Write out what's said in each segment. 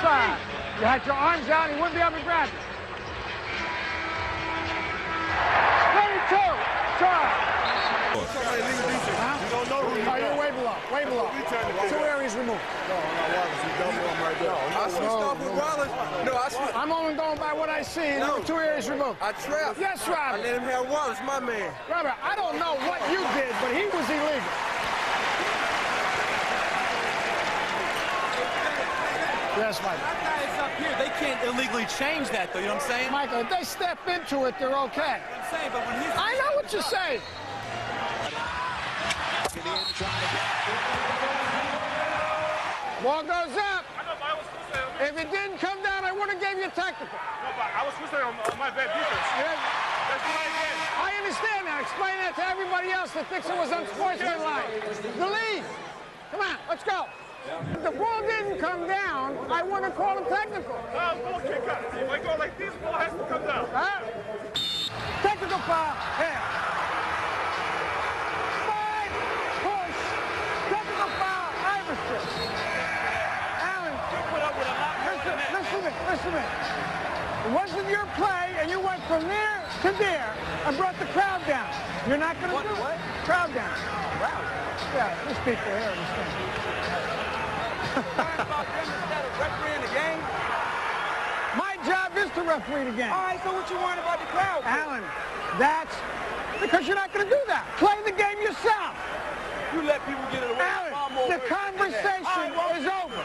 outside. You had your arms out, he wouldn't be able to grab you. 22, charge. Oh, you're way below, way below. 2 areas removed. I switched off with Wallace. No, I switched. I'm only going by what I see. No. 2 areas removed. I trapped. Yes, I Robert. let him have Wallace, my man. Robert, I don't know what you did, but he was illegal. Yes, Michael. That guy is up here. They can't illegally change that, though. You know what I'm saying? Michael, if they step into it, they're okay. I'm saying, but when he's... I know what you're saying. Ball goes up. If it didn't come down, I would have gave you a technical. No, but I was supposed to on my bad defense. Yeah. That's what I did. I understand that. Explain that to everybody else that thinks it was unsportsmanlike. The lead. Come on, let's go. If the ball didn't come down, I wouldn't have called a technical. No, ball can't come. If I go like this, ball has to come down. Huh? Technical foul. Here. Slide. Push. Technical foul. Iverson. Allen. Listen to me. It wasn't your play, and you went from there to there and brought the crowd down. You're not going to do it. What? Crowd down. Crowd? Yeah, these people here understand. Refereeing the game? My job is to referee the game. All right, so what you want about the crowd? Allen, that's because you're not going to do that. Play the game yourself. You let people get it away. Allen, the conversation is over.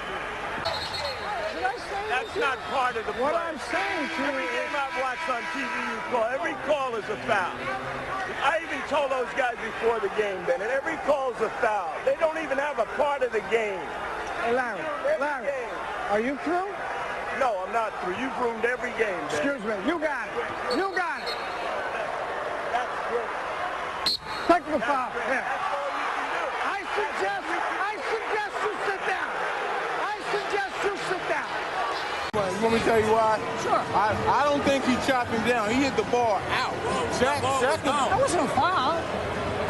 Did I say That's not part of the play. what I'm saying to you? Every game I've watched on TV, you call. Every call is a foul. I even told those guys before the game, Ben, and every call is a foul. They don't even have a part of the game. Hey, Larry, are you through? No, I'm not through. You've ruined every game, Ben. Excuse me. You got it. You got it. That's good. Technical foul. Here. That's all you can do. I suggest you sit down. You want me to tell you why? Sure. I don't think he chopped him down. He hit the ball out. That wasn't a foul.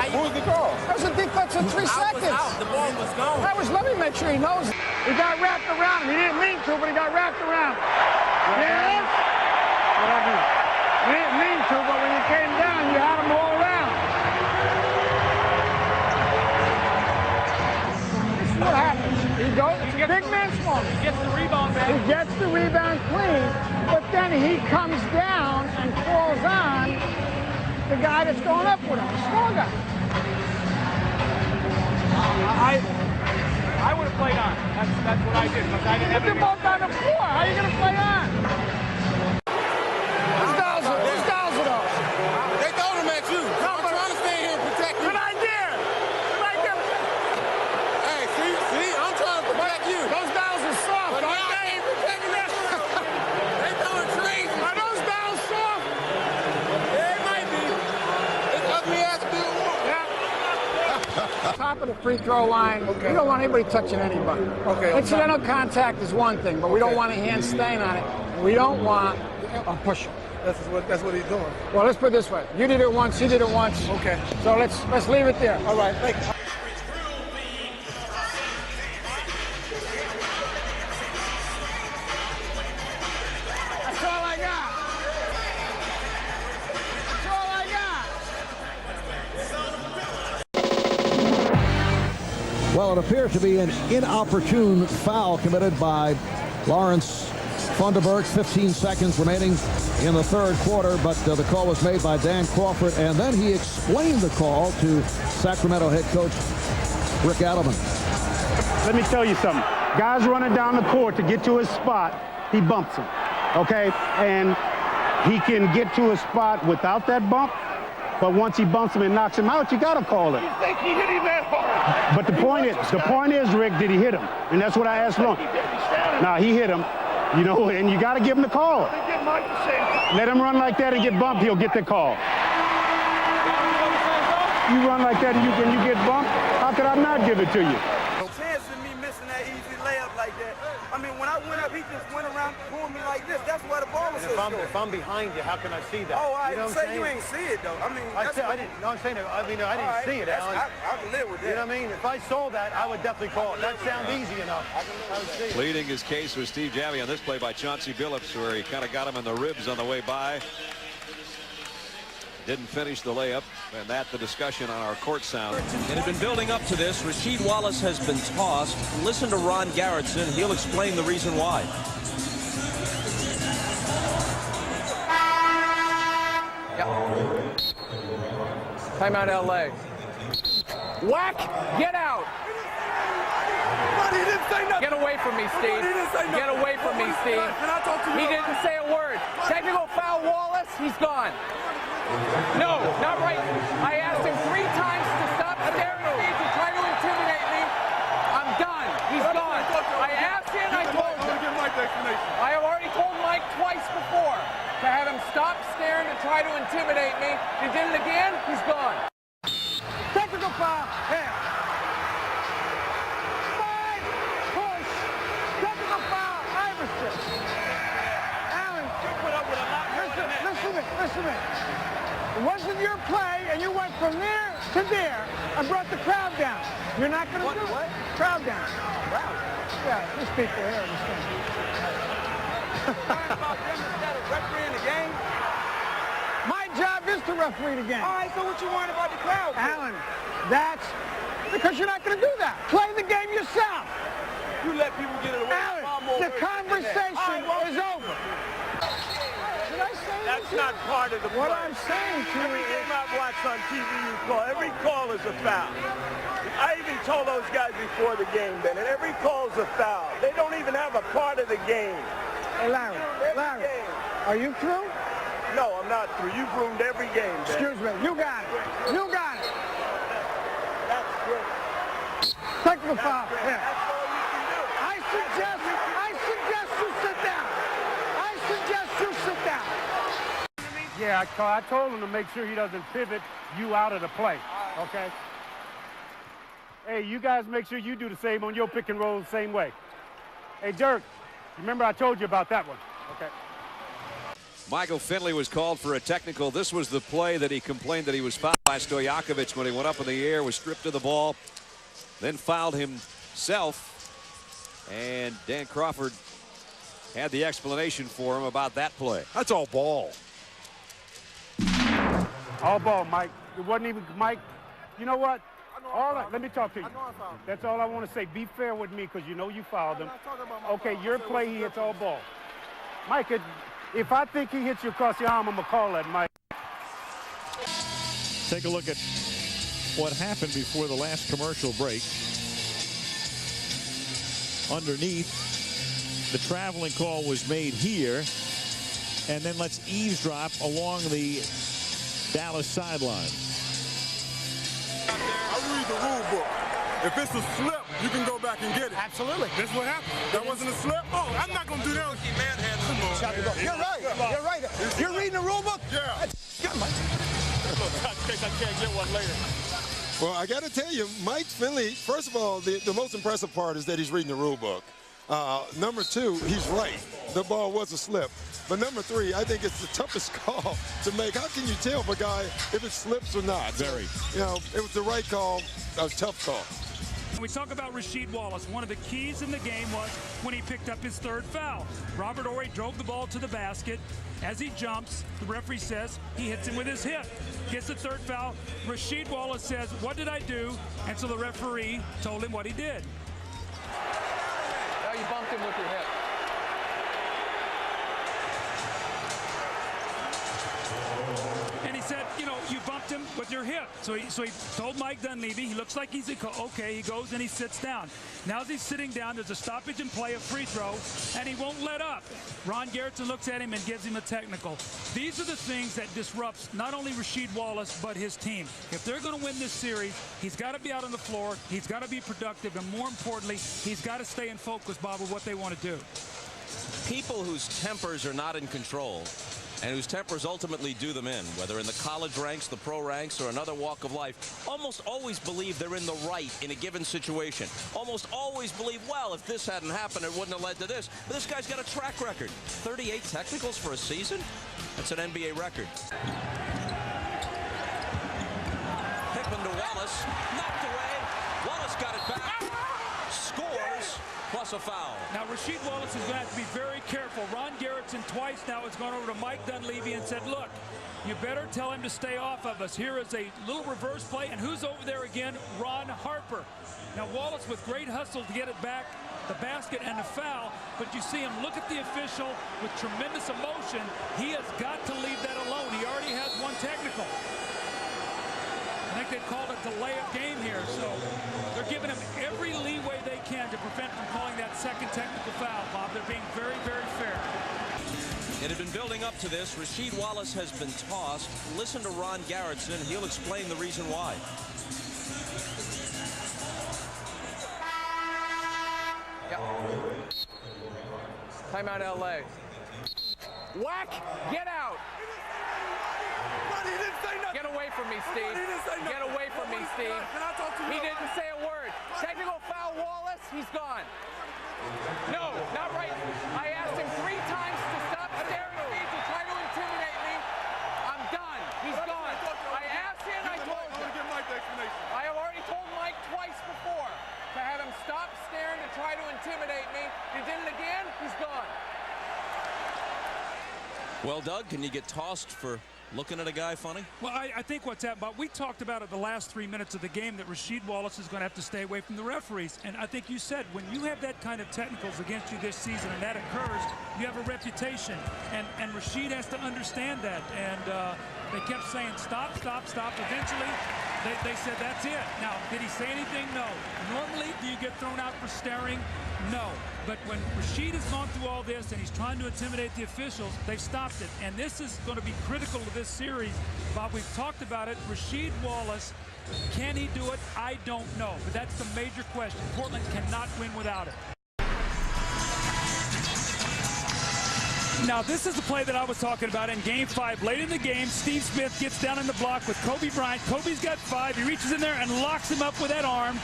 What was the call? That was a defense in 3 seconds. The ball was gone. Let me make sure he knows it. He got wrapped around him. He didn't mean to, but he got wrapped around him. Yes? Whatever. You didn't mean to, but when you came down, you had him all around. This is what happens. He goes, big man, small man. He gets the rebound back. He gets the rebound clean, but then he comes down and falls on the guy that's going up with him, the small guy. I would have played on. That's what I did, because I didn't have They're both on the floor. How are you going to play on? Who's Dowser, though? They throw him at you. No, I'm trying to stay here and protect you. Good idea. Hey, see, I'm trying to protect you. Those Dowser's soft, But aren't now they? they ain't protecting that. They throwing crazy. Are those Dowser soft? Yeah, it might be. It's ugly ass Bill Walton. Top of the free throw line. Okay. We don't want anybody touching anybody. Okay. Incidental contact is one thing, but we don't want a hand stain on it. We don't want a pusher. That's what he's doing. Well, let's put it this way. You did it once, he did it once. Okay. So let's leave it there. All right, thanks. That's all I got. That's all I got. Well, it appears to be an inopportune foul committed by Lawrence Funderburk. 15 seconds remaining in the third quarter, but the call was made by Dan Crawford, and then he explained the call to Sacramento head coach Rick Adelman. Let me tell you something. Guys running down the court to get to his spot, he bumps him, okay? And he can get to his spot without that bump, but once he bumps him and knocks him out, you gotta call it. You think he hit him that hard? But the point is, Rick, did he hit him? And that's what I asked Long. Nah, he hit him, you know, and you gotta give him the call. Let him run like that and get bumped, he'll get the call. You run like that and you get bumped, how could I not give it to you? No chance of me missing that easy layup like that. I mean, when I went up, he just went around behind, pulling me like this. That's why the ball is so short. If I'm behind you, how can I see that? Oh, I you know didn't say you ain't see it, though. I mean, I didn't. No, I'm saying, I didn't see it, Alan. I can live with that. You know what I mean? If I saw that, I would definitely call it. That sounds easy enough. I would see it. Pleading his case with Steve Javie on this play by Chauncey Billups, where he kind of got him in the ribs on the way by. Didn't finish the layup, and that the discussion on our court sound. It had been building up to this. Rasheed Wallace has been tossed. Listen to Ron Garretson. He'll explain the reason why. Timeout, LA. Whack! Get out! But he didn't say nothing. Get away from me, Steve. He didn't say nothing. Get away from me, Steve. Can I talk to you? He didn't say a word. Technical foul, Wallace. He's gone. No, not right. I asked him 3 times to stop staring at me to try to intimidate me. I'm done. He's gone. I asked him and I told him. I have already told Mike twice before to have him stop staring to try to intimidate me. He did it again. He's gone. Technical foul. Here. 5 push. Technical foul. Iverson. Allen. You put up with a lot more than that. Listen to me. It wasn't your play, and you went from there to there and brought the crowd down. You're not going to do it. Crowd down. Crowd. Yeah, these people here understand. Talking about them instead of refereeing the game. My job is to referee the game. All right, so what you worried about the crowd for? Alan, that's because you're not going to do that. Play the game yourself. You let people get it away. Alan, the conversation is over. Did I say That's not part of the play. What I'm saying to Every you game I've watched on TV, you call. Every call is a foul. I even told those guys before the game, Bennett, every call is a foul. They don't even have a part of the game. Hey, Larry, are you through? No, I'm not through. You've ruined every game, Bennett. Excuse me. You got it. You got it. That's great. Technical foul. That's Here. all you can do. I suggest you sit down. I suggest you sit down. Yeah, I told him to make sure he doesn't pivot you out of the play, okay? Hey, you guys make sure you do the same on your pick and roll the same way. Hey, Dirk, remember I told you about that one, okay? Michael Finley was called for a technical. This was the play that he complained that he was fouled by Stojakovic when he went up in the air, was stripped of the ball, then fouled himself. And Dan Crawford had the explanation for him about that play. That's all ball. All ball, Mike. It wasn't even, Mike, you know what? Let me talk to you. That's all I want to say. Be fair with me because you know you fouled him. Okay, your play, he hits all ball. Mike, if I think he hits you across the arm, I'm going to call that, Mike. Take a look at what happened before the last commercial break. Underneath, the traveling call was made here. And then let's eavesdrop along the Dallas sideline. I read the rule book. If it's a slip, you can go back and get it. Absolutely. That's what happened. That wasn't a slip? Oh, I'm not going to do that. You're right. You're right. You're reading the rule book? Yeah. I can't get one later. Well, I got to tell you, Mike Finley, first of all, the most impressive part is that he's reading the rule book. Number 2, he's right. The ball was a slip. But number 3, I think it's the toughest call to make. How can you tell a guy if it slips or not? Very. You know, it was the right call, a tough call. We talk about Rasheed Wallace. One of the keys in the game was when he picked up his 3rd foul. Robert Horry drove the ball to the basket. As he jumps, the referee says he hits him with his hip. Gets the 3rd foul. Rasheed Wallace says, "What did I do?" And so the referee told him what he did. Now you bumped him with your hip. And he said, you know, you bumped him with your hip. So he told Mike Dunleavy, he looks like he's okay. He goes and he sits down. Now as he's sitting down, there's a stoppage and play, a free throw, and he won't let up. Ron Garretson looks at him and gives him a technical. These are the things that disrupts not only Rasheed Wallace, but his team. If they're going to win this series, he's got to be out on the floor. He's got to be productive. And more importantly, he's got to stay in focus, Bob, with what they want to do. People whose tempers are not in control and whose tempers ultimately do them in, whether in the college ranks, the pro ranks, or another walk of life, almost always believe they're in the right in a given situation. Almost always believe, well, if this hadn't happened, it wouldn't have led to this. But this guy's got a track record. 38 technicals for a season? That's an NBA record. Hickman to Wallace. Knocked away. Wallace got it back. Scores. Plus a foul. Now, Rasheed Wallace is going to have to be very careful. Ron Garrettson twice now has gone over to Mike Dunleavy and said, look, you better tell him to stay off of us. Here is a little reverse play, and who's over there again? Ron Harper. Now, Wallace with great hustle to get it back, the basket and the foul, but you see him look at the official with tremendous emotion. He has got to leave that alone. He already has one technical. I think they called a delay of game here, so they're giving him every leeway they can to prevent from calling that second technical foul, Bob. They're being very, very fair. It had been building up to this. Rasheed Wallace has been tossed. Listen to Ron Garrettson. He'll explain the reason why. Timeout, LA. Whack! Get out! Get away from me, Steve. Get away from me, Steve. He didn't say a word. Technical foul, Wallace. He's gone. No, not right. I asked him 3 times to stop staring at me to try to intimidate me. I'm done. He's gone. I asked him. I told him. I have already told Mike twice before to have him stop staring to try to intimidate me. He did it again. He's gone. Well, Doug, can you get tossed for looking at a guy funny? Well, I think what's happened, Bob, we talked about it the last 3 minutes of the game that Rasheed Wallace is going to have to stay away from the referees. And I think you said when you have that kind of technicals against you this season and that occurs, you have a reputation. And Rasheed has to understand that. And they kept saying, stop, stop, stop. Eventually, they said, that's it. Now, did he say anything? No. Normally, do you get thrown out for staring? No. But when Rasheed has gone through all this and he's trying to intimidate the officials, they've stopped it. And this is going to be critical to this series. Bob, we've talked about it. Rasheed Wallace, can he do it? I don't know. But that's the major question. Portland cannot win without it. Now, this is the play that I was talking about in Game 5. Late in the game, Steve Smith gets down in the block with Kobe Bryant. Kobe's got 5. He reaches in there and locks him up with that arm.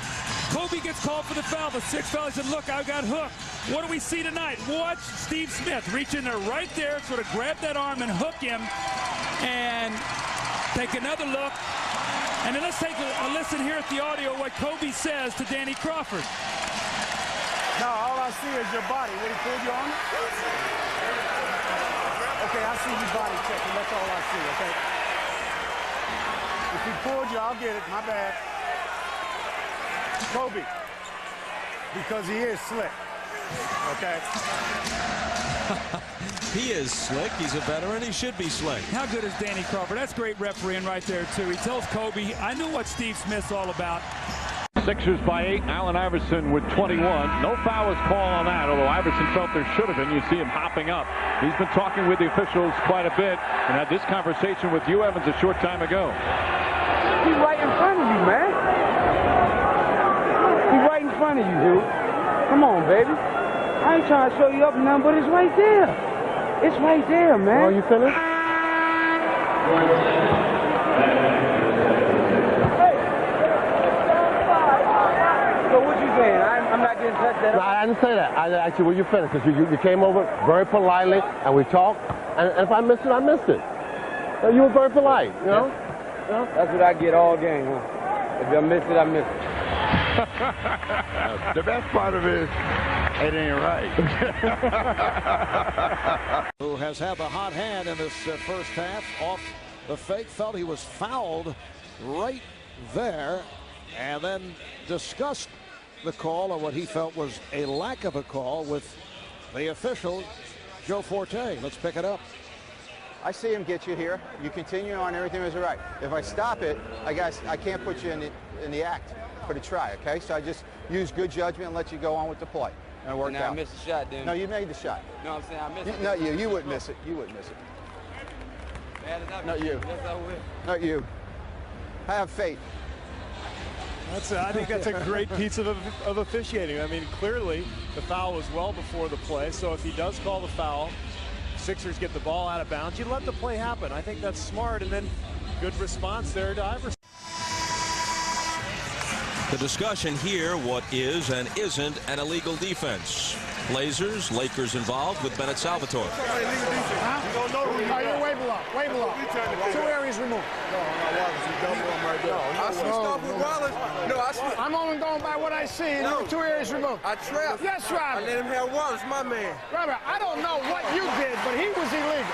Kobe gets called for the foul, the 6th foul. He said, look, I got hooked. What do we see tonight? Watch Steve Smith reach in there right there, sort of grab that arm and hook him and take another look. And then let's take a listen here at the audio what Kobe says to Danny Crawford. No, all I see is your body. When he pulled you on? Okay, I see your body checking. That's all I see, okay? If he pulled you, I'll get it. My bad. Kobe. Because he is slick. Okay? He is slick. He's a veteran. He should be slick. How good is Danny Crawford? That's great refereeing right there, too. He tells Kobe, I knew what Steve Smith's all about. Sixers by 8. Allen Iverson with 21. No foul was called on that, although Iverson felt there should have been. You see him hopping up. He's been talking with the officials quite a bit and had this conversation with Hugh Evans a short time ago. He's right in front of you, man. He's right in front of you, Hugh. Come on, baby. I ain't trying to show you up nothing, but it's right there. It's right there, man. Oh, you feel it? I'm not getting touched that. No, I didn't say that. I asked you, were you finished? Because you came over very politely, and we talked. And if I missed it, I missed it. So you were very polite, you know? Yeah. That's what I get all game, huh? If I miss it, I miss it. The best part of it is, it ain't right. Who has had the hot hand in this first half off the fake, felt he was fouled right there, and then discussed the call, or what he felt was a lack of a call, with the official, Joe Forte. Let's pick it up. I see him get you here. You continue on, everything was all right. If I stop it, I can't put you in the act for the try, okay? So I just use good judgment and let you go on with the play. And it worked out. I missed the shot, then. No, you made the shot. No, I'm saying I missed it. Not you. You wouldn't miss it. You wouldn't miss it. Not you. Not you. Have faith. I think that's a great piece of officiating. I mean, clearly the foul was well before the play, so if he does call the foul, Sixers get the ball out of bounds, you let the play happen. I think that's smart, and then good response there to Iverson. The discussion here, what is and isn't an illegal defense. Blazers, Lakers involved with Bennett Salvatore. You're way below, way below. 2 areas removed. I switched off with Wallace. No, I'm only going by what I see. No. 2 areas removed. I trapped. Yes, Robert. I let him have Wallace, my man. Robert, I don't know what you did, but he was illegal.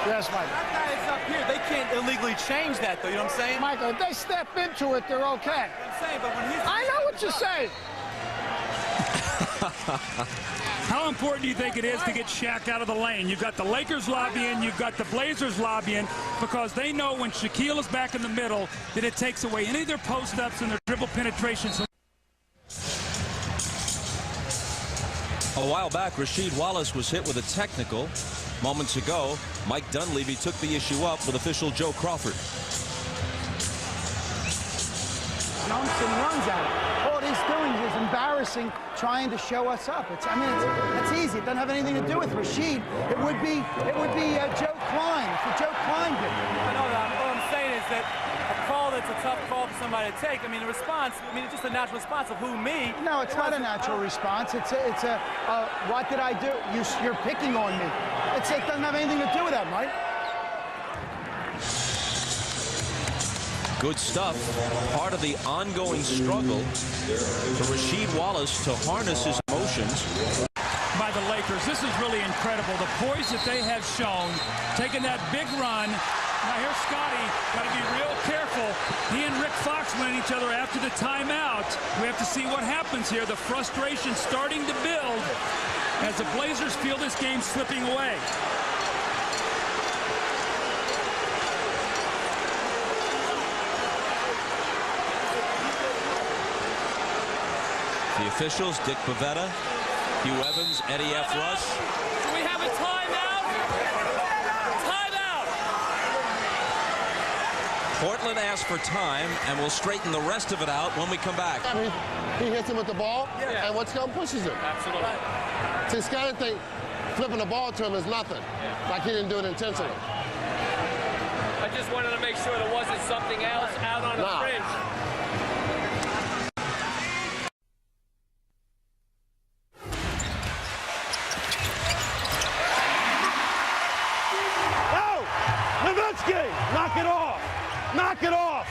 Yes, Michael. That guy is up here. They can't illegally change that, though. You know what I'm saying? Michael, if they step into it, they're okay. I'm saying, but when he's... I know what you're saying. How important do you think it is to get Shaq out of the lane? You've got the Lakers lobbying, you've got the Blazers lobbying, because they know when Shaquille is back in the middle that it takes away any of their post-ups and their dribble penetrations. A while back, Rasheed Wallace was hit with a technical. Moments ago, Mike Dunleavy took the issue up with official Joe Crawford. Jumps and runs at it. All he's doing is embarrassing, trying to show us up. It's easy. It doesn't have anything to do with Rasheed. It would be Joe Klein. For Joe Klein did. I know that. What I'm saying is that a call that's a tough call for somebody to take. I mean, the response. I mean, it's just a natural response of who, me. No, it's not a natural response. It's a what did I do? You're picking on me. It doesn't have anything to do with that, Mike. Good stuff. Part of the ongoing struggle for Rasheed Wallace to harness his emotions. By the Lakers, this is really incredible. The poise that they have shown, taking that big run. Now here's Scotty, got to be real careful. He and Rick Fox went at each other after the timeout. We have to see what happens here. The frustration starting to build as the Blazers feel this game slipping away. The officials, Dick Pavetta, Hugh Evans, Eddie F. Rush. Do we have a timeout? Timeout! Portland asked for time, and we'll straighten the rest of it out when we come back. He hits him with the ball, and what Scott pushes him. Absolutely. See, Scott think flipping the ball to him is nothing, like he didn't do it intentionally. I just wanted to make sure there wasn't something else out on the fringe. Knock it off! Knock it off!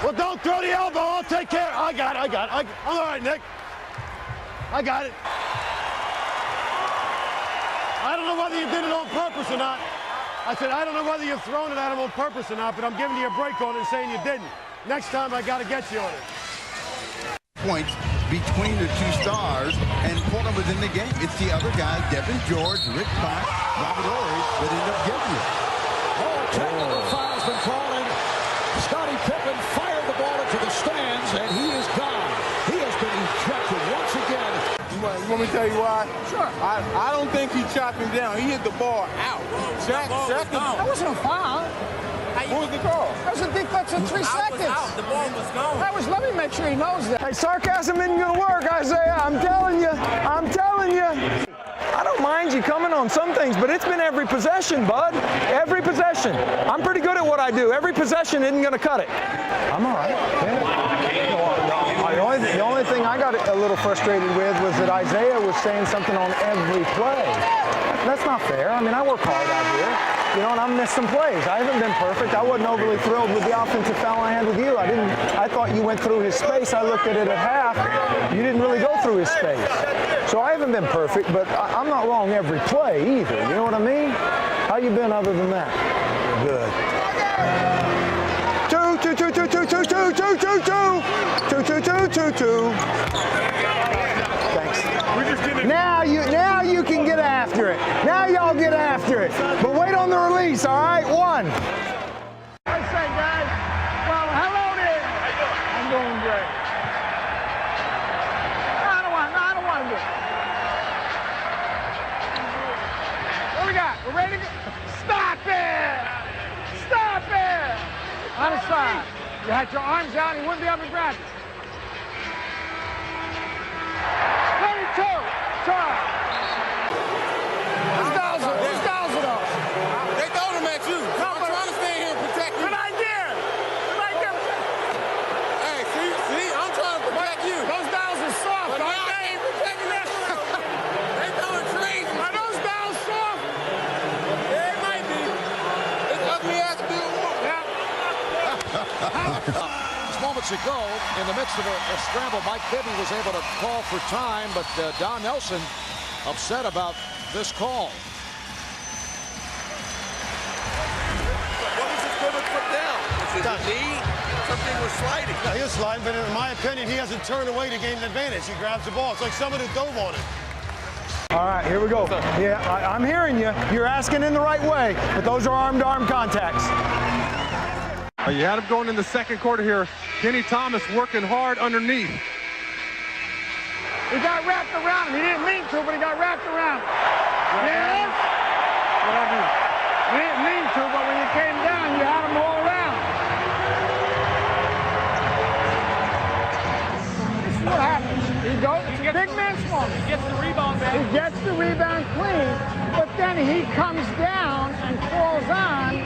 Well, don't throw the elbow. I'll take care. I got it. I'm all right, Nick. I got it. I don't know whether you did it on purpose or not. I said, I don't know whether you've thrown it at him on purpose or not, but I'm giving you a break on it and saying you didn't. Next time, I got to get you on it. Points between the two stars, and Portland was in the game. It's the other guys, Devin George, Rick Fox, Robert Horry, that end up getting it. Technical foul's been called, and Scottie Pippen fired the ball into the stands, and he is gone. He has been ejected once again. You want me to tell you why? Sure. I don't think he chopped him down. He hit the ball out. That wasn't a foul. What was the call? That was a defensive 3 seconds. The ball was gone. Let me make sure he knows that. Hey, sarcasm isn't going to work, Isaiah. I'm telling you. I'm telling you. I don't mind you coming on some things, but it's been every possession, bud. Every possession. I'm pretty good at what I do. Every possession isn't going to cut it. I'm all right. Yeah. The only thing I got a little frustrated with was that Isaiah was saying something on every play. That's not fair. I mean, I work hard out here. You know, and I've missed some plays. I haven't been perfect. I wasn't overly thrilled with the offensive foul I had with you. I thought you went through his space. I looked at it at half. You didn't really go through his space. So I haven't been perfect, but I'm not wrong every play either. You know what I mean? How you been other than that? Good. 2, 2, 2, 2, 2, 2, 2, 2, 2, 2, 2, 2, 2, 2. Thanks. Now you can get after it. Now y'all get after it. But wait on the release, all right? 1. I say, guys. Well, hello there. How you doing? I'm doing great. I don't want to do it. What we got? We're ready to go? Stop it! Stop it! On the side. You had your arms out, he wouldn't be able to grab you. 22, charge. Whose guys are those? They throwing them at you. I'm trying to stay here and protect you. Good idea. Good idea. Hey, see, I'm trying to protect you. Those dials are soft, But aren't now they? they ain't protecting that. They throwing crazy. Are those dials soft? Yeah, it might be. It's ugly ass Bill Walton. Just moments ago, in the midst of a scramble, Mike Bibby was able to call for time, but Don Nelson upset about this call. What was his pivot put down? Was it a knee? Something was sliding. Yeah, he was sliding, but in my opinion, he hasn't turned away to gain an advantage. He grabs the ball. It's like somebody dove on it. All right, here we go. Yeah, I'm hearing you. You're asking in the right way, but those are arm-to-arm contacts. You had him going in the second quarter here. Kenny Thomas working hard underneath. He got wrapped around him. He didn't mean to, but he got wrapped around him. Yes? Whatever. You didn't mean to, but when you came down, you had him all around. This is what happens. He goes, it's a big man, small man. He gets the rebound back. He gets the rebound clean, but then he comes down and falls on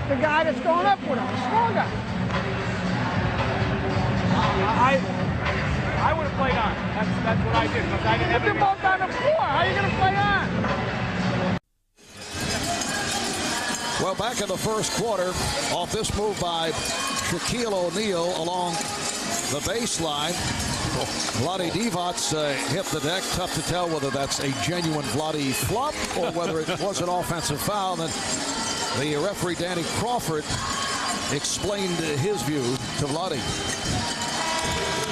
the guy that's going up with him, the small guy. I would have played on. That's what I did. Because I didn't have They're both on the floor. How are you going to play on? Well, back in the first quarter, off this move by Shaquille O'Neal along the baseline. Vlade Divac hit the deck. Tough to tell whether that's a genuine Vlade flop or whether it was an offensive foul. And the referee, Danny Crawford, explained his view to Vlade.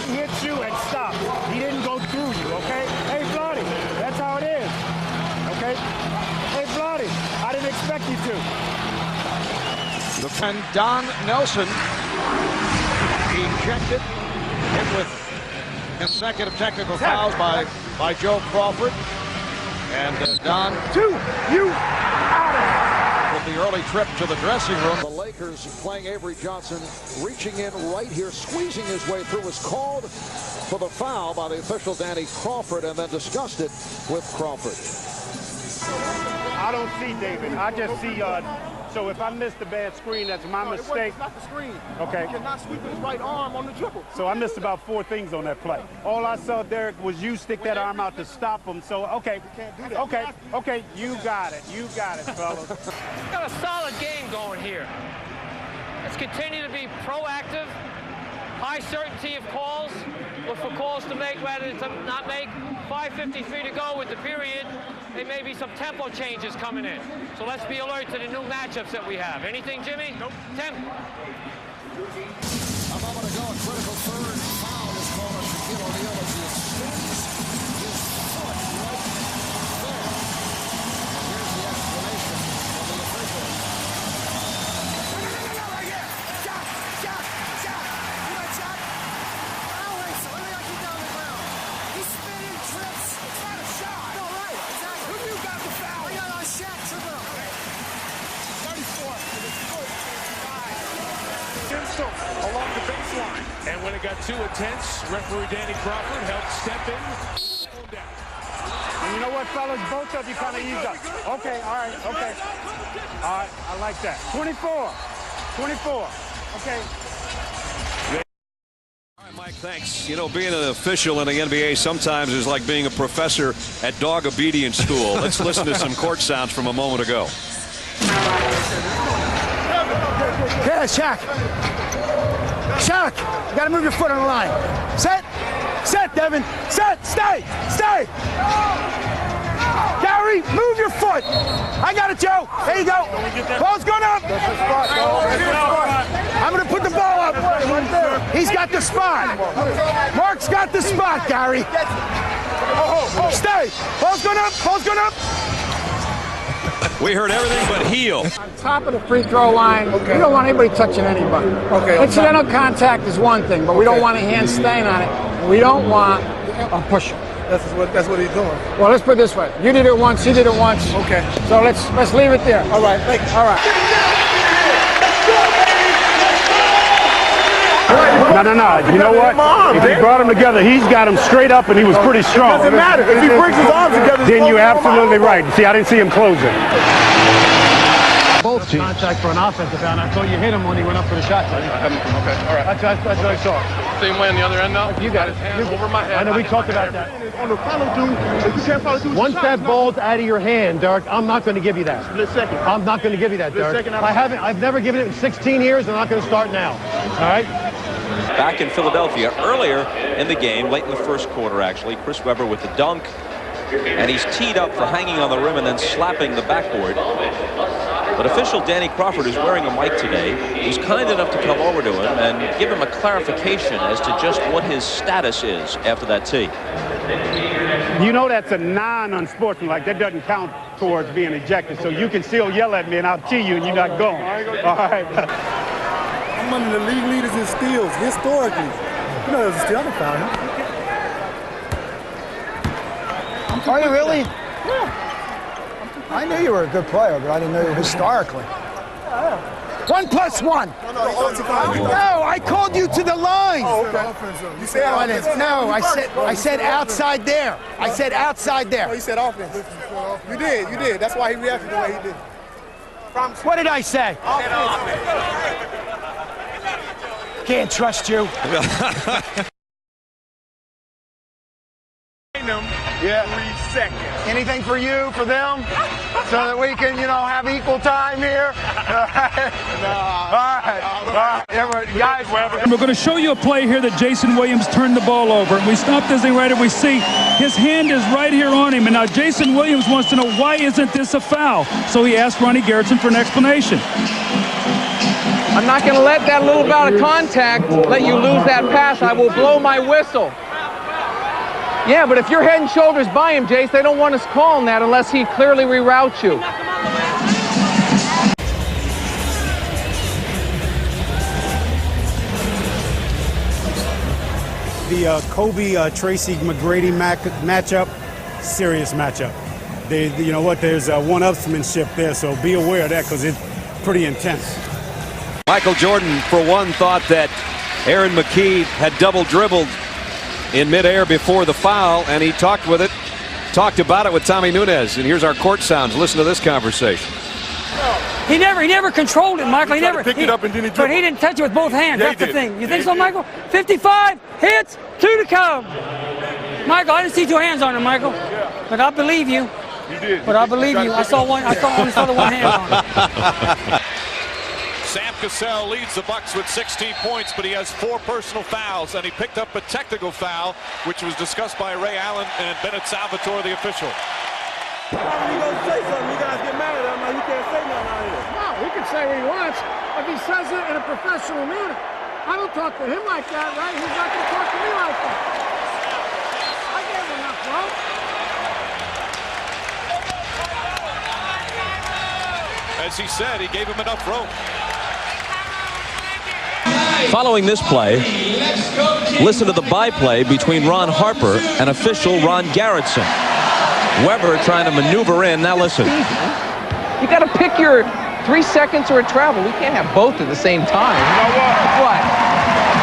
He hit you and stopped. He didn't go through you, okay? Hey, Vlade, that's how it is, okay? Hey, Vlade, I didn't expect you to. And Don Nelson ejected, hit with consecutive technical fouls by Joe Crawford. And Don, you out of it. With the early trip to the dressing room. The Lakers playing Avery Johnson, reaching in right here, squeezing his way through, was called for the foul by the official Danny Crawford and then discussed it with Crawford. I don't see David. I just see, so if I missed a bad screen, that's my mistake. It's not the screen. Okay. He cannot sweep with his right arm on the dribble. So I missed about 4 things on that play. All I saw, Derek, was you stick that arm out to stop him. So, okay. You can't do that. Okay, you got it. You got it, fellas. We've got a solid game going here. Let's continue to be proactive, high certainty of calls, look for calls to make rather than to not make. 5:53 to go with the period. There may be some tempo changes coming in. So let's be alert to the new matchups that we have. Anything, Jimmy? Nope. Temp. A moment ago, a critical third foul was called on Shaquille O'Neal as he extends his foot right there. And here's the explanation from the official. No, right here. Shot. You want shot? I don't think so. Let me knock you down the ground. He's spinning, trips. It's not a shot. No, right. Exactly. Who you got the foul? I got on Shaq. Triple. 34. Pistol along the baseline. And when it got too intense, referee Danny Crawford helped step in. And you know what, fellas? Both of you kind of eased up. Okay, all right, okay. All right, I like that. 24. Okay. All right, Mike, thanks. You know, being an official in the NBA sometimes is like being a professor at dog obedience school. Let's listen to some court sounds from a moment ago. Yeah, Shaq. Shaq, you gotta move your foot on the line. Set, Devin. Set, stay. Gary, move your foot. I got it, Joe. There you go. Ball's going up. I'm gonna put the ball up. He's got the spot. Mark's got the spot, Gary. Stay. Ball's going up. We heard everything but heel. On top of the free throw line, we don't want anybody touching anybody. Incidental contact is one thing, but we don't want a hand staying on it. We don't want a pusher. That's what he's doing. Well, let's put it this way. You did it once, he did it once. Okay. So let's leave it there. All right, thanks. All right. No. You know what? If he brought him together, he's got him straight up, and he was pretty strong. It doesn't matter. If he brings his arms together, then you're absolutely right. See, I didn't see him closing. Both teams. Contact for an offensive foul. I thought you hit him when he went up for the shot. Okay, all right. That's what I saw. Same way on the other end now? You got it. Over my head. I know we talked about that. On the follow through, you can't follow through. Once that ball's out of your hand, Dirk, I'm not going to give you that. Split second. I'm not going to give you that, Dirk. I've never given it in 16 years, and I'm not going to start now. All right? Back in Philadelphia earlier in the game, late in the first quarter, actually, Chris Webber with the dunk. And he's teed up for hanging on the rim and then slapping the backboard. But official Danny Crawford, who's wearing a mic today, was kind enough to come over to him and give him a clarification as to just what his status is after that tee. You know that's a non-unsportsmanlike. That doesn't count towards being ejected. So you can still yell at me, and I'll tee you, and you're not going. All right. I'm one of the league leaders in steals, historically. You know, there's a steal. I can foul him. Are you really? Yeah. I knew you were a good player, but I didn't know you historically. 1 + 1. No, I called you to the line. Oh, okay. You said offense. No, I said outside there. I said outside there. Oh, you said offense. You did. That's why he reacted the way he did. What did I say? Can't trust you. Yeah. 3 seconds. Anything for you, for them, so that we can, have equal time here? All right. Guys, we're going to show you a play here that Jason Williams turned the ball over. We stopped this thing right and we see his hand is right here on him. And now Jason Williams wants to know, why isn't this a foul? So he asked Ronnie Garretson for an explanation. I'm not going to let that little bout of contact let you lose that pass. I will blow my whistle. Yeah, but if you're head and shoulders by him, Jace, they don't want us calling that unless he clearly reroutes you. The Kobe-Tracy McGrady matchup, serious matchup. You know what, there's one-upsmanship there, so be aware of that because it's pretty intense. Michael Jordan, for one, thought that Aaron McKie had double dribbled in midair before the foul, and he talked about it with Tommy Nunez. And here's our court sounds. Listen to this conversation. He never controlled it, Michael. He never picked it up and then he but he didn't touch it with both hands. Yeah, that's the thing. You think so, Michael? 55 hits, 2 to come. Michael, I didn't see 2 hands on him, Michael. Yeah. But I believe you. You did. But I believe you. I only saw the one hand on him. Sam Cassell leads the Bucks with 16 points, but he has 4 personal fouls, and he picked up a technical foul, which was discussed by Ray Allen and Bennett Salvatore, the official. He gonna say something. You guys get mad at him. Like, he can't say nothing out here. No, he can say what he wants if he says it in a professional manner. I don't talk to him like that, right? He's not going to talk to me like that. I gave him enough, bro. As he said, he gave him enough rope. Following this play, listen to the byplay between Ron Harper and official Ron Garretson. Webber trying to maneuver in. Now listen. You got to pick your 3 seconds or a travel. We can't have both at the same time. You know what? What?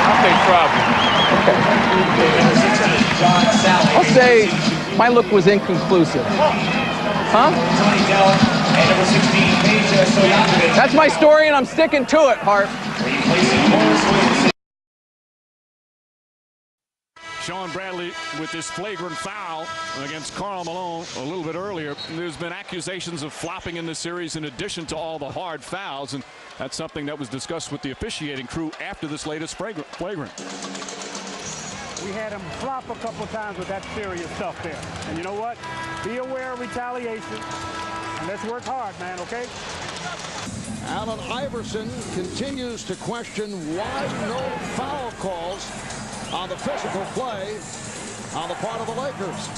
I'll take travel. Okay. I'll say my look was inconclusive. Huh? That's my story, and I'm sticking to it, Hart. Sean Bradley with this flagrant foul against Karl Malone a little bit earlier. There's been accusations of flopping in this series in addition to all the hard fouls, and that's something that was discussed with the officiating crew after this latest flagrant. We had him flop a couple times with that serious stuff there. And you know what? Be aware of retaliation. And let's work hard, man, okay? Allen Iverson continues to question why no foul calls on the physical play on the part of the Lakers.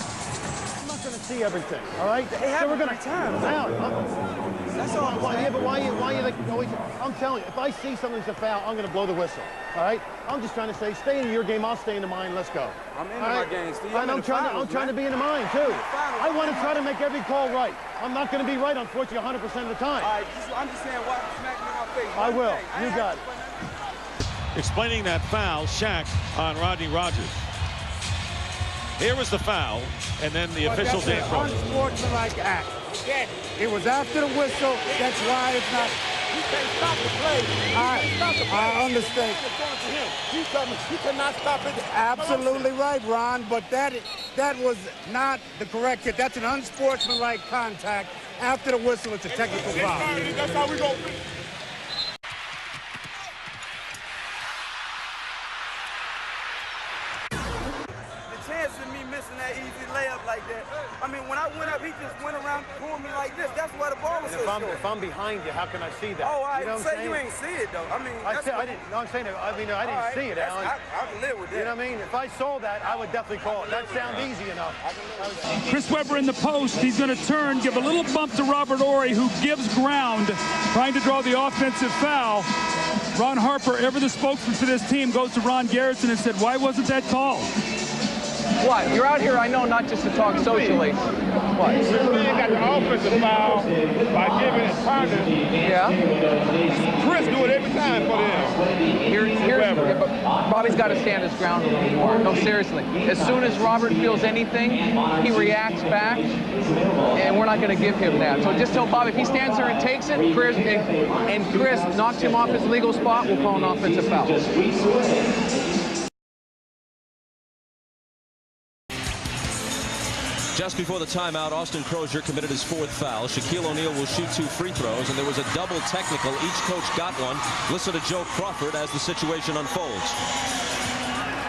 I'm not going to see everything, all right? They have we're going to time. That's all I'm saying. Yeah, but why you like always? I'm telling you, if I see something's a foul, I'm going to blow the whistle. All right? I'm just trying to say, stay in your game. I'll stay in the mine. Let's go. I'm in my game, Steve. I'm trying to be in the mine too. I want to try to make every call right. I'm not going to be right, unfortunately, 100% of the time. All right, I'm just saying, why smack me in my face? I will. You got it. explaining that foul, Shaq, on Rodney Rogers. Here was the foul, and then the official Dan Crawford. Unsportsmanlike act. Again, it was after the whistle. That's why it's not. You can't stop the play. I understand. You cannot stop it. Absolutely right, Ron. But that was not the correct hit. That's an unsportsmanlike contact. After the whistle, it's a technical foul. That's how we go. Chance of me missing that easy layup like that. I mean, when I went up, he just went around, pulled me like this. That's why the ball was so short. If I'm behind you, how can I see that? Oh, I you know say you ain't see it though. I mean, I didn't. No, I'm saying I didn't see it, Alan. I can live with that. You know what I mean? If I saw that, I would definitely call it. That sounds easy enough. Chris Webber in the post. He's going to turn, give a little bump to Robert Horry, who gives ground, trying to draw the offensive foul. Ron Harper, ever the spokesman for this team, goes to Ron Garrison and said, why wasn't that called? What? You're out here, I know, not just to talk socially. What? You got the offensive foul by giving his partner. Yeah. Chris do it every time for them. Bobby's got to stand his ground a little more. No, seriously. As soon as Robert feels anything, he reacts back, and we're not going to give him that. So just tell Bobby, if he stands there and takes it, Chris knocks him off his legal spot, we'll call an offensive foul. Just before the timeout, Austin Crozier committed his 4th foul. Shaquille O'Neal will shoot 2 free throws, and there was a double technical. Each coach got one. Listen to Joe Crawford as the situation unfolds.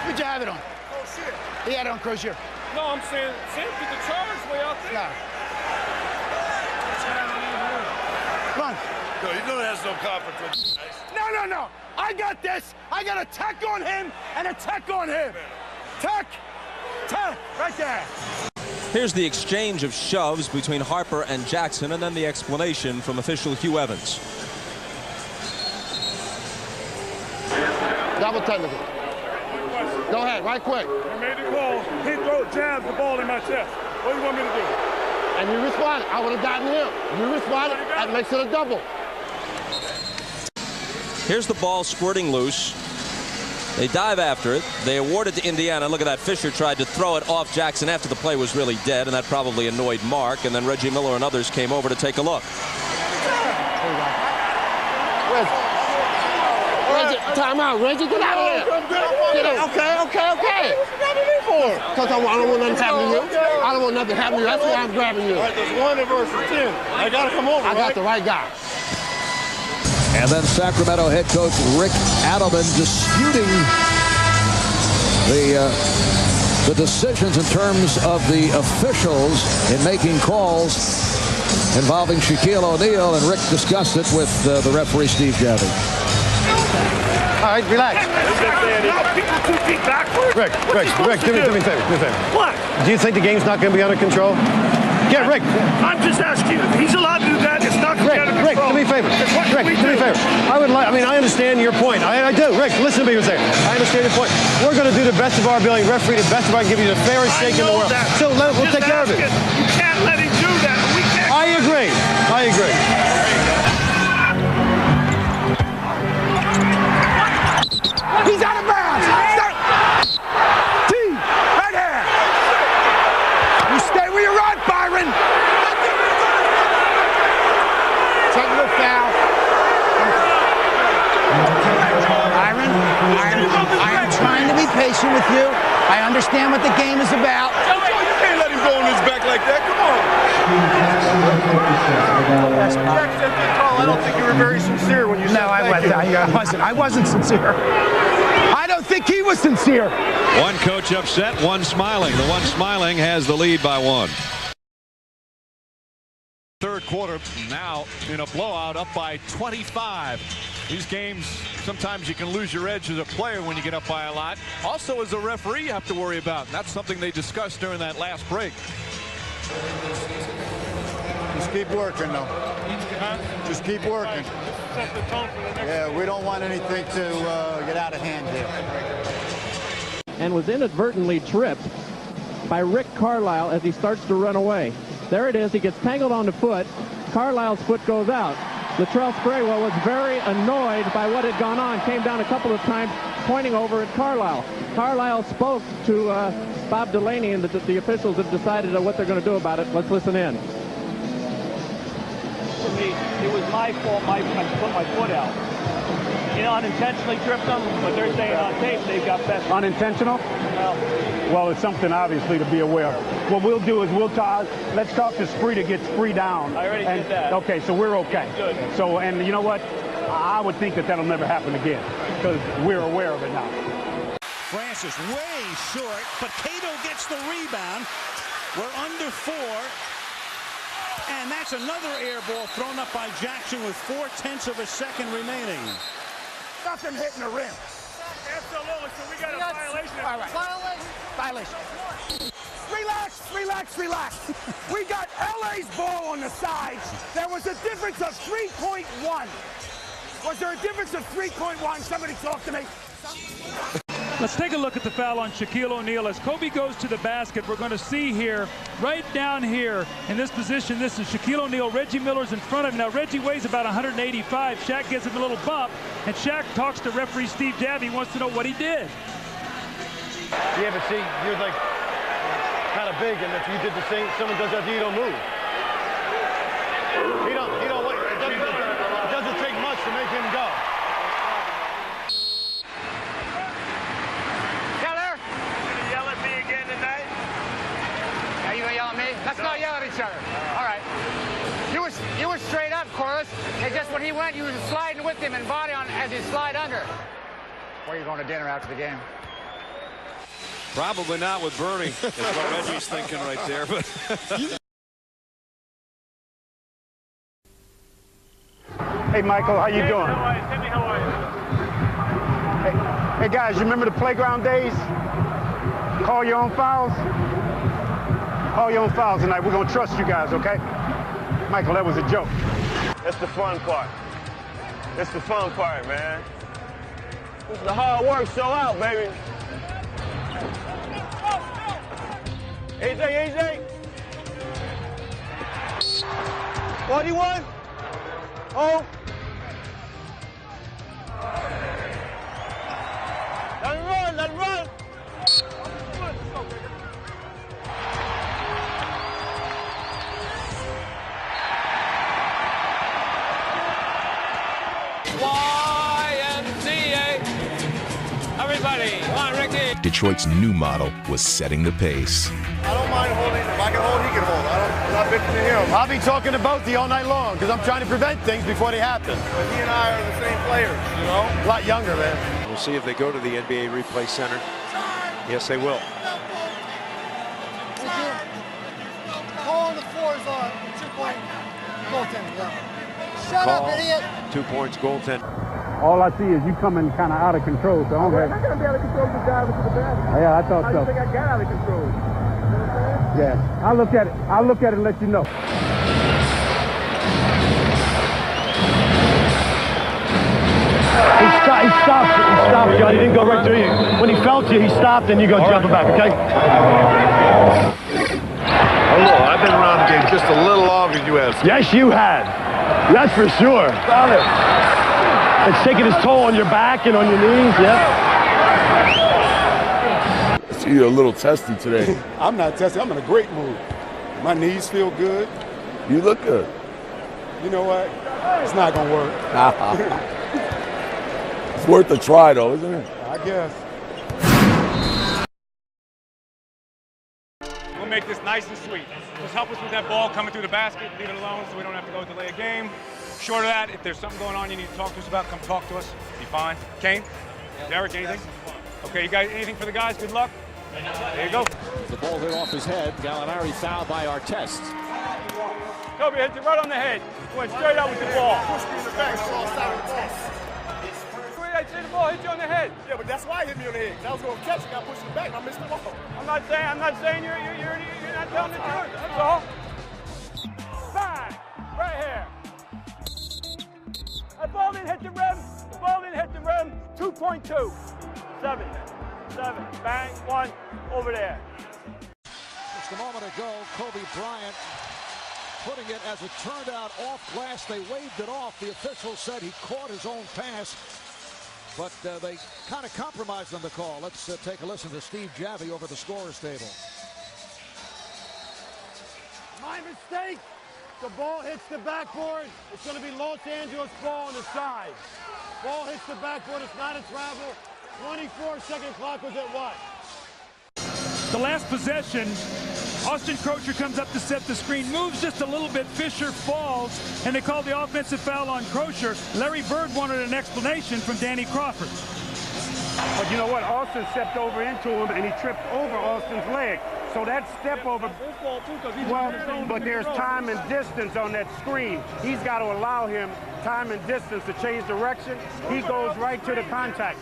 Who'd you have it on? Oh, shit. He had it on Crozier. No, I'm saying, Sam did the charge way out there. Yeah. Come on. No, you know there's no confrontation. No. I got this. I got a tech on him and a tech on him. Tech. Right there. Here's the exchange of shoves between Harper and Jackson, and then the explanation from official Hugh Evans. Double technical. Go ahead, right quick. I made the call. He jabs the ball in my chest. What do you want me to do? And you responded. I would have gotten him. You responded. That makes it a double. Here's the ball squirting loose. They dive after it. They award it to Indiana. Look at that. Fisher tried to throw it off Jackson after the play was really dead, and that probably annoyed Mark. And then Reggie Miller and others came over to take a look. Reggie, time out. Reggie, get out of here. Get out. Okay. Because I don't want nothing happening to you. I don't want nothing happening to you. That's why I'm grabbing you. All right, there's 1 versus 10. I got to come over, I got the right guy. And then Sacramento head coach Rick Adelman disputing the decisions in terms of the officials in making calls involving Shaquille O'Neal, and Rick discussed it with the referee Steve Javie. All right, relax. Rick, do me a favor. What? Do you think the game's not going to be under control? Yeah, Rick. I'm just asking you. If he's allowed to do that, it's not going to be under control. Rick, do me a favor. Rick, do me a favor. I understand your point. I do. Rick, listen to me for a second. I understand your point. We're going to do the best of our ability, referee the best of our, give you the fairest shake in the world. That. So we'll take care of it. You can't let him do that. We can't. I agree. He's out of bounds. T, right here. You stay where you're at, Byron. Technical foul. Byron, I am trying to be patient with you. I understand what the game is about. You can't let him go on his back like that. Come on. I don't think you were very sincere when you said I wasn't sincere. I don't think he was sincere. One coach upset, one smiling. The one smiling has the lead by 1. Third quarter now in a blowout, up by 25. These games, sometimes you can lose your edge as a player when you get up by a lot. Also, as a referee, you have to worry about. And that's something they discussed during that last break. Just keep working, though. Just keep working. Yeah, we don't want anything to get out of hand here. And was inadvertently tripped by Rick Carlisle as he starts to run away. There it is. He gets tangled on the foot. Carlisle's foot goes out. Latrell Sprewell was very annoyed by what had gone on, came down a couple of times pointing over at Carlisle. Carlisle spoke to Bob Delaney, and the officials have decided what they're going to do about it. Let's listen in. For me, it was my fault. I put my foot out. You know, unintentionally tripped them, but they're saying on tape they got best. Unintentional? Well, it's something obviously to be aware of. What we'll do is let's talk to Spree to get Spree down. I already did that. Okay, so we're okay. Good. So, and you know what? I would think that that'll never happen again because we're aware of it now. Francis way short, but Cato gets the rebound. We're under 4. And that's another air ball thrown up by Jackson with 0.4 of a second remaining. Nothing hitting the rim. Absolutely, so we got a violation. All right. Violation. Relax. We got LA's ball on the side. There was a difference of 3.1. Was there a difference of 3.1? Somebody talk to me. Let's take a look at the foul on Shaquille O'Neal. As Kobe goes to the basket, we're going to see here, right down here in this position, this is Shaquille O'Neal. Reggie Miller's in front of him. Now, Reggie weighs about 185. Shaq gives him a little bump, and Shaq talks to referee Steve Javie. He wants to know what he did. Yeah, but see, you're like kind of big, and if you did the same, someone does that to you, don't move. He don't wait. It doesn't take much to make him go. Let's not yell at each other. All right. You were straight up, Corliss. And just when he went, you were sliding with him and body on as he slide under. Where are you going to dinner after the game? Probably not with Bernie. That's what Reggie's thinking right there. But Hey, Michael, how you doing? Timmy, how are you? Hey, guys, you remember the playground days? Call your own fouls? Call your own fouls tonight. We're going to trust you guys, okay? Michael, that was a joke. That's the fun part. That's the fun part, man. This is the hard work show out, baby. AJ. 41. Oh. Let him run. YMCA. Everybody, come on, Ricky. Detroit's new model was setting the pace. I don't mind holding. If I can hold, he can hold. I'm not bitching to him. I'll be talking to both of you all night long because I'm trying to prevent things before they happen. But he and I are the same players, you know? A lot younger, man. We'll see if they go to the NBA Replay Center. Yes, they will. Call on the floors on 2-point goaltending. Yeah. Shut up, idiot. 2 points goaltending. All I see is you coming kind of out of control, so I don't have... I'm not going to be out of control to dive into the basket. Yeah, I thought so. I think I got out of control. You know what I'm saying? Yeah, I'll look at it. I'll look at it and let you know. He stopped, John. He didn't go right through you. When he felt you, he stopped, and you go jumping back, okay? Hello, I've been around the game just a little longer than you have. Yes, you had. That's for sure. It's taking its toll on your back and on your knees, yeah. I see you're a little testy today. I'm not testy. I'm in a great mood. My knees feel good. You look good. You know what? It's not going to work. It's worth a try, though, isn't it? I guess. We'll make this nice and sweet. Just help us with that ball coming through the basket. Leave it alone so we don't have to go delay a game. Short of that, if there's something going on you need to talk to us about, come talk to us. Be fine. Kane? Derek, anything? Okay, you guys, anything for the guys? Good luck. There you go. The ball hit off his head. Gallinari fouled by Artest. Kobe hit it right on the head. Went straight out with the ball. Pushed me in the back, so I started the ball. I see the ball hit you on the head. Yeah, but that's why it hit me on the head. I was going to catch it, got pushed in the back, and I missed the ball. I'm not saying you're not telling the truth. That's all. Bang! Right here. That ball didn't hit the rim. The ball didn't hit the rim. 2.2. 7. Bang. 1. Over there. Just a moment ago, Kobe Bryant putting it as it turned out off glass. They waved it off. The official said he caught his own pass, but they kind of compromised on the call. Let's take a listen to Steve Javie over the scorer's table. My mistake. The ball hits the backboard. It's going to be Los Angeles ball on the side. Ball hits the backboard. It's not a travel. 24-second clock was at what? The last possession, Austin Crosher comes up to set the screen, moves just a little bit, Fisher falls, and they call the offensive foul on Crosher. Larry Bird wanted an explanation from Danny Crawford. But you know what? Austin stepped over into him, and he tripped over Austin's leg. So that step over, well, but there's time and distance on that screen. He's got to allow him time and distance to change direction. He goes right to the contact.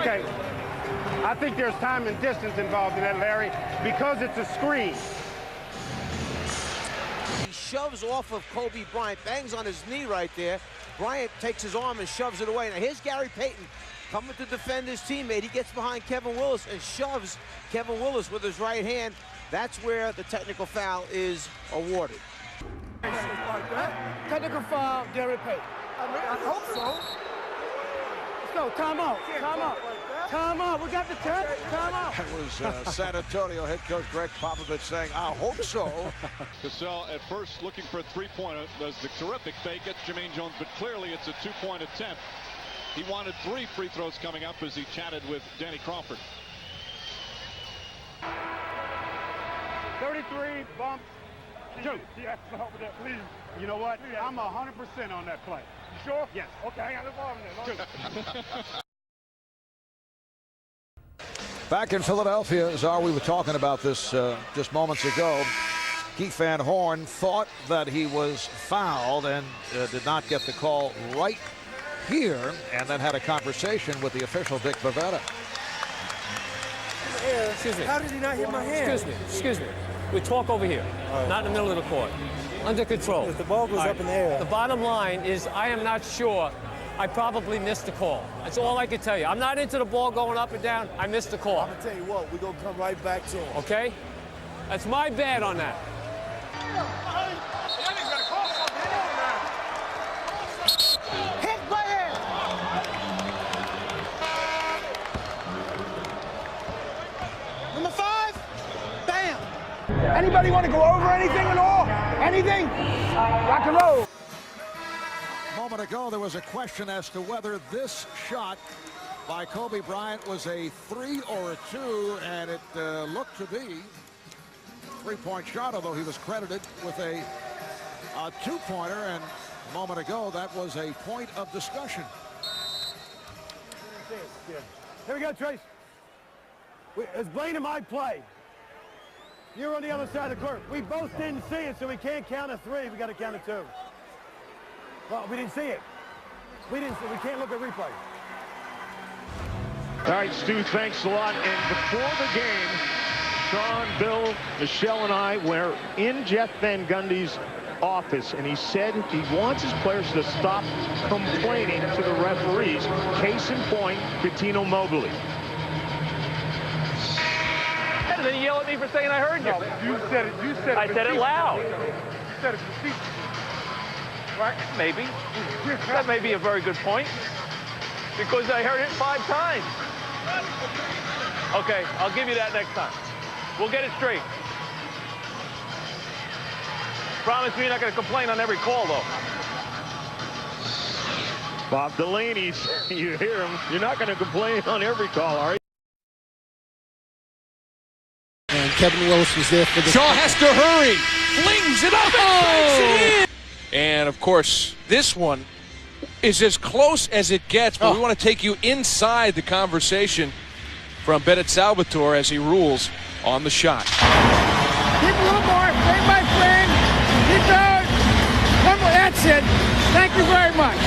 Okay. I think there's time and distance involved in that, Larry, because it's a screen. He shoves off of Kobe Bryant, bangs on his knee right there. Bryant takes his arm and shoves it away. Now here's Gary Payton coming to defend his teammate. He gets behind Kevin Willis and shoves Kevin Willis with his right hand. That's where the technical foul is awarded. Technical foul, Gary Payton. I hope so. So, time out. Time out. Time out. We got the tech. Time out. That was San Antonio head coach Greg Popovich saying, I hope so. Cassell at first looking for a three-pointer. Does the terrific fake, gets Jermaine Jones, but clearly it's a two-point attempt. He wanted 3 free throws coming up as he chatted with Danny Crawford. 33, bump, 2. Yes, help with that, please. You know what? I'm 100% on that play. You sure? Yes. Okay, I got the ball in there. 2. Back in Philadelphia, Czar, we were talking about this just moments ago. Keith Van Horn thought that he was fouled and did not get the call right here, and then had a conversation with the official, Dick Bavetta. Excuse me. How did he not hit my hand? Excuse me. We talk over here, not in the middle of the court. Under control. If the ball goes up in the air. The bottom line is I am not sure. I probably missed the call. That's all I can tell you. I'm not into the ball going up and down. I missed the call. I'm going to tell you what, we're going to come right back to him. Okay? That's my bad on that. Hit by hand. Number 5. Bam. Anybody want to go over anything at all? Anything? Rock and roll. A moment ago, there was a question as to whether this shot by Kobe Bryant was a 3 or a 2, and it looked to be a 3-point shot, although he was credited with a 2-pointer, and a moment ago, that was a point of discussion. Here we go, Trace. It's Blaine and my play. You're on the other side of the court. We both didn't see it, so we can't count a 3. We got to count a 2. Well, we didn't see it. We can't look at replay. All right, Stu, thanks a lot. And before the game, Sean, Bill, Michelle, and I were in Jeff Van Gundy's office, and he said he wants his players to stop complaining to the referees. Case in point, Cuttino Mobley. And then you yell at me for saying I heard you. No, you said it. You said it. I said it loud. You said it facetiously. Right? Maybe. That may be a very good point. Because I heard it 5 times. Okay, I'll give you that next time. We'll get it straight. Promise me you're not going to complain on every call, though. Bob Delaney, you hear him. You're not going to complain on every call, are you? And Kevin Willis was there for the... Shaw has to hurry. Flings it up and banks it in. And, of course, this one is as close as it gets, but we want to take you inside the conversation from Bennett Salvatore as he rules on the shot. Keep a little more. Thank my friend. Keep going. One more. That's it. Thank you very much.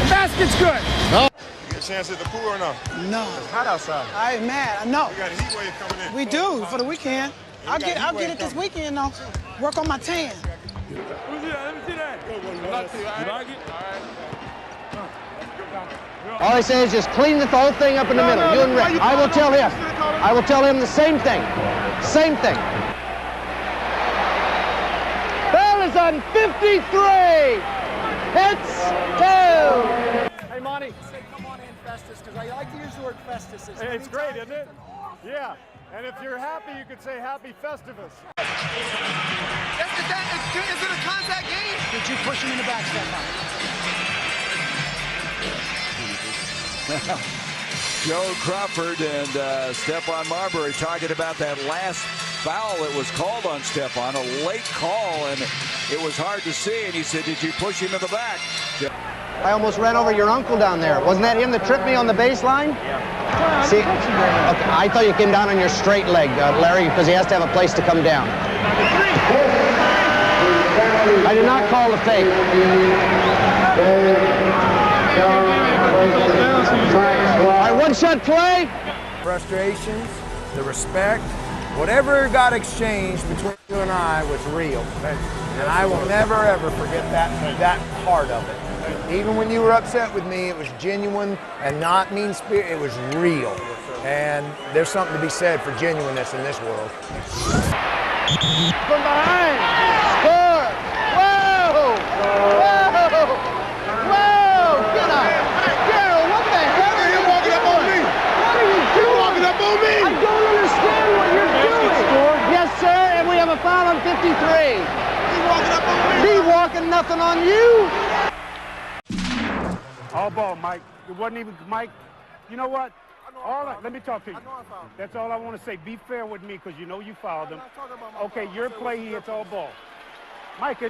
The basket's good. You get a chance at the pool or no? No. It's hot outside. I'm mad. No. We got a heat wave coming in. We do for the weekend. I'll get it this weekend though. Work on my tan. Let me see that. You like it? All I say is just clean the whole thing up in the middle. You and Rick. I will tell him. I will tell him the same thing. Same thing. 1, 53. Hits 2. Hey, Monty. Say, come on in, Festus, because I like to use the word Festus. It's great, isn't it? Yeah. And if you're happy, you could say Happy Festivus. Is it a contact game? Did you push him in the back, Stefan? Joe Crawford and Stephon Marbury talking about that last foul that was called on Stephon, a late call, and it was hard to see. And he said, did you push him in the back? I almost ran over your uncle down there. Wasn't that him that tripped me on the baseline? Yeah. See, okay, I thought you came down on your straight leg, Larry, because he has to have a place to come down. I did not call the fake. All right, one-shot play. Frustrations, the respect, whatever got exchanged between you and I was real. And I will never, ever forget that part of it. Even when you were upset with me, it was genuine and not mean-spirited. It was real. And there's something to be said for genuineness in this world. From behind. Score. Whoa. Whoa. Whoa. Get up. Daryl, what the hell are you walking up on me? What are you doing? You're walking up on me. I don't understand what you're doing. Yes, sir, and we have a foul on 53. He's walking up on me. Me walking nothing on you. All ball, Mike. It wasn't even Mike. You know what? Let me talk to you. That's all I want to say. Be fair with me because you know you fouled him. Okay, your play, he hits all ball. Mike,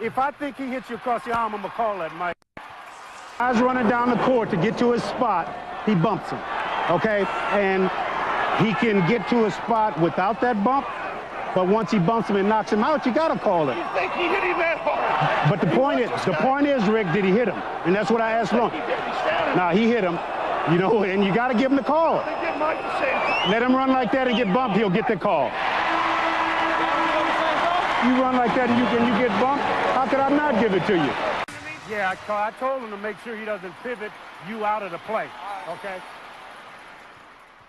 if I think he hits you across the arm, I'm going to call that, Mike. Guy's running down the court to get to his spot. He bumps him, okay? And he can get to his spot without that bump. But once he bumps him and knocks him out, you got to call it. You think he hit him that hard? But the point is, Rick, did he hit him? And that's what I asked Long. Nah, he hit him, you know, and you got to give him the call. Let him run like that and get bumped, he'll get the call. You run like that and you get bumped, how could I not give it to you? Yeah, I told him to make sure he doesn't pivot you out of the play, okay?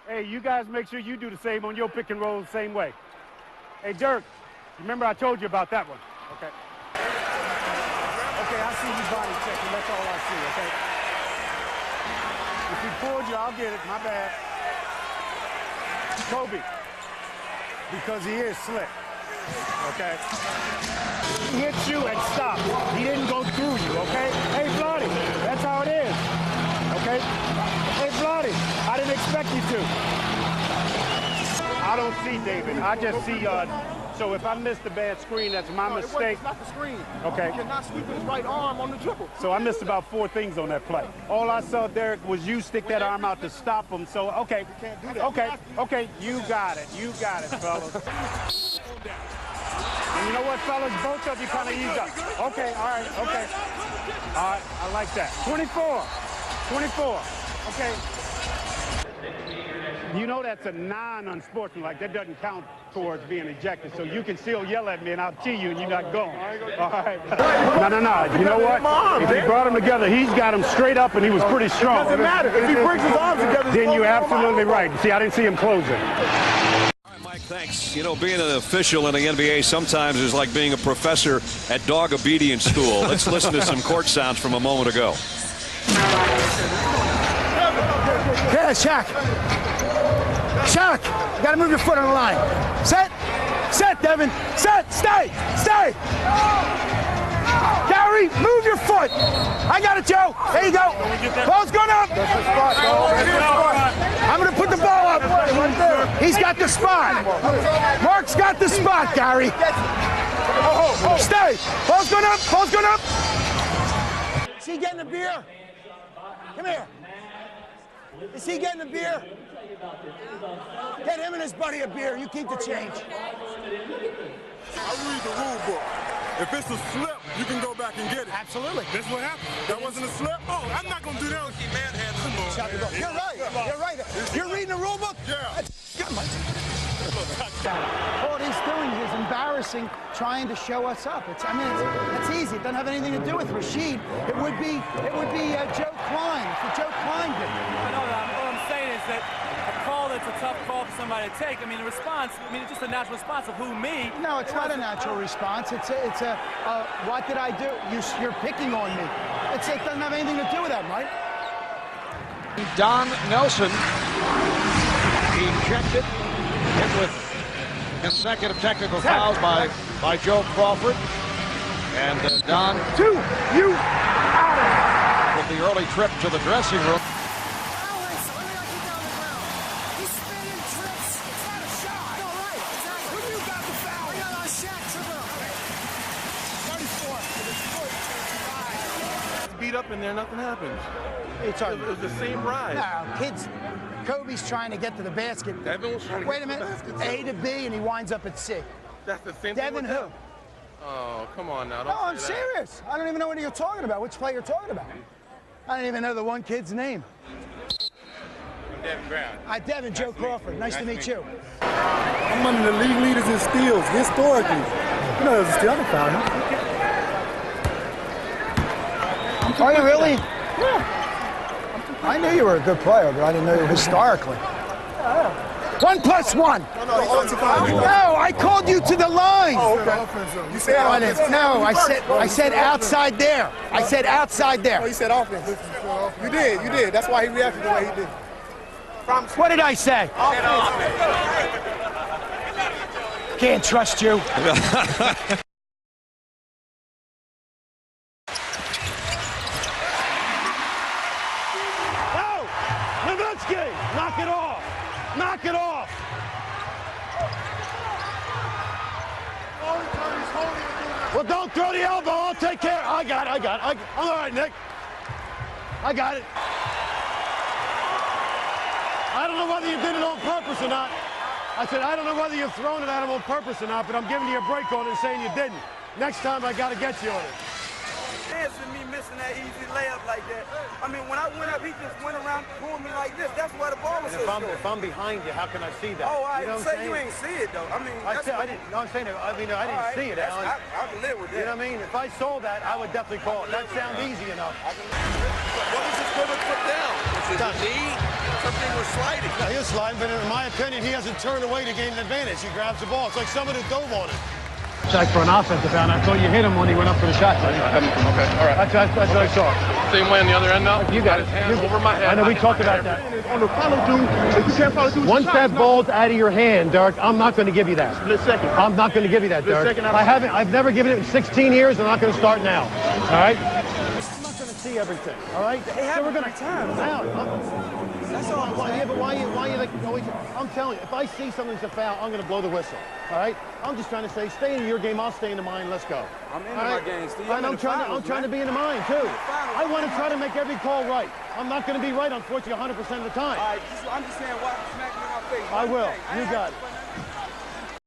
Hey, you guys make sure you do the same on your pick and roll the same way. Hey, Dirk, remember I told you about that one, okay? Okay, I see you body checking, that's all I see, okay? If he pulled you, I'll get it, my bad. Kobe, because he is slick, okay? He hits you and stops. He didn't go through you, okay? Hey, Vladdy, that's how it is, okay? Hey, Vladdy, I didn't expect you to. I don't see David. I just see, so if I missed a bad screen, that's my mistake. It's not the screen. Okay. He cannot sweep his right arm on the dribble. So I missed about 4 things on that play. All I saw, Derek, was you stick that arm out to stop him. So, okay. You can't do that. Okay, you got it. You got it, fellas. And you know what, fellas? Both of you kind of ease up. Okay, all right, okay. All right, I like that. 24. Okay. You know that's a non-unsportsmanlike. That doesn't count towards being ejected. So you can still yell at me and I'll tee you and you're not going. All right. No. You know what? If he brought him together, he's got him straight up and he was pretty strong. It doesn't matter. If he brings his arms together, then you're absolutely right. See, I didn't see him closing. All right, Mike, thanks. You know, being an official in the NBA sometimes is like being a professor at dog obedience school. Let's listen to some court sounds from a moment ago. Yeah, Shaq, you gotta move your foot on the line. Set, Devin, stay. Gary, move your foot. I got it, Joe. There you go. Ball's going up. I'm gonna put the ball up. He's got the spot. Mark's got the spot, Gary. Stay. Ball's going up. Is he getting a beer? Come here. Is he getting a beer? Get him and his buddy a beer. You keep the change. I read the rule book. If it's a slip, you can go back and get it. Absolutely. That's what happened. That wasn't a slip? Oh, I'm not going to do that. You're right. You're reading the rule book? Yeah. All he's doing is embarrassing, trying to show us up. That's easy. It doesn't have anything to do with Rasheed. It would be Joe Klein. For Joe Klein did. I know that. What I'm saying is that a call that it's a tough call for somebody to take. I mean, the response, it's just a natural response of who, me. No, it's not a natural response. It's a what did I do? You're picking on me. It doesn't have anything to do with that, Mike. Don Nelson, he checked it, hit with consecutive technical fouls by Joe Crawford. And Don, you out with the early trip to the dressing room. Beat up in there, nothing happens. It was the same ride. No, kids. Kobe's trying to get to the basket. Devin was trying to Wait get a to the minute. basket. A to B, and he winds up at C. That's the same Devin thing. who? Oh, come on now. No, I'm serious. I don't even know what you're talking about. Which play you're talking about? I don't even know the one kid's name. I'm Devin Brown. Devin, Joe Crawford. Nice to meet you. I'm one of the league leaders in steals, historically. You know, there's a steal. I can foul him. Are you really? Yeah. I knew you were a good player, but I didn't know you historically. 1 + 1. No, I called you to the line. Oh, okay. You said offense. No, I said outside there. I said outside there. Oh, you said offense. You did. That's why he reacted the way he did. What did I say? Can't trust you. Knock it off! Knock it off! Well, don't throw the elbow. I'll take care. I got it. I'm all right, Nick. I got it. I don't know whether you did it on purpose or not. I said, I don't know whether you've thrown it at him on purpose or not, but I'm giving you a break on it and saying you didn't. Next time, I got to get you on it. Dancing me missing that easy layup like that. I mean, when I went up, he just went around, pulled me like this. That's why the ball was so short. If I'm behind you, how can I see that? Oh, I you know say you ain't see it though. I mean, I didn't see it, Alan. I can live with that. You know what I mean? If I saw that, I would definitely call it. That sounds easy enough. What was this pivot put down? Was it a knee? Something was sliding. Yeah, he was sliding, but in my opinion, he hasn't turned away to gain an advantage. He grabs the ball. It's like someone who dove on it. Check for an offensive foul. I thought you hit him when he went up for the shot. Okay, all right. That's what I saw. Same way on the other end now? You got his it. hand over my head. I know we talked about that. On the follow through, if you can't follow through, Once that ball's out of your hand, Dirk, I'm not going to give you that. Split second. I'm not going to give you that, Dirk. I've never given it in 16 years. I'm not going to start now. All right? I'm not going to see everything. All right? So we're going to time out. That's all. Yeah, but why you like always? I'm telling you, if I see something's a foul, I'm going to blow the whistle. All right? I'm just trying to say, stay in your game. I'll stay into mine. Let's go. I'm into my game, Steve. I'm trying to be into mine too. I want to try to make every call right. I'm not going to be right, unfortunately, 100% of the time. All right, I'm just saying, why smack me in my face? I will. You got it.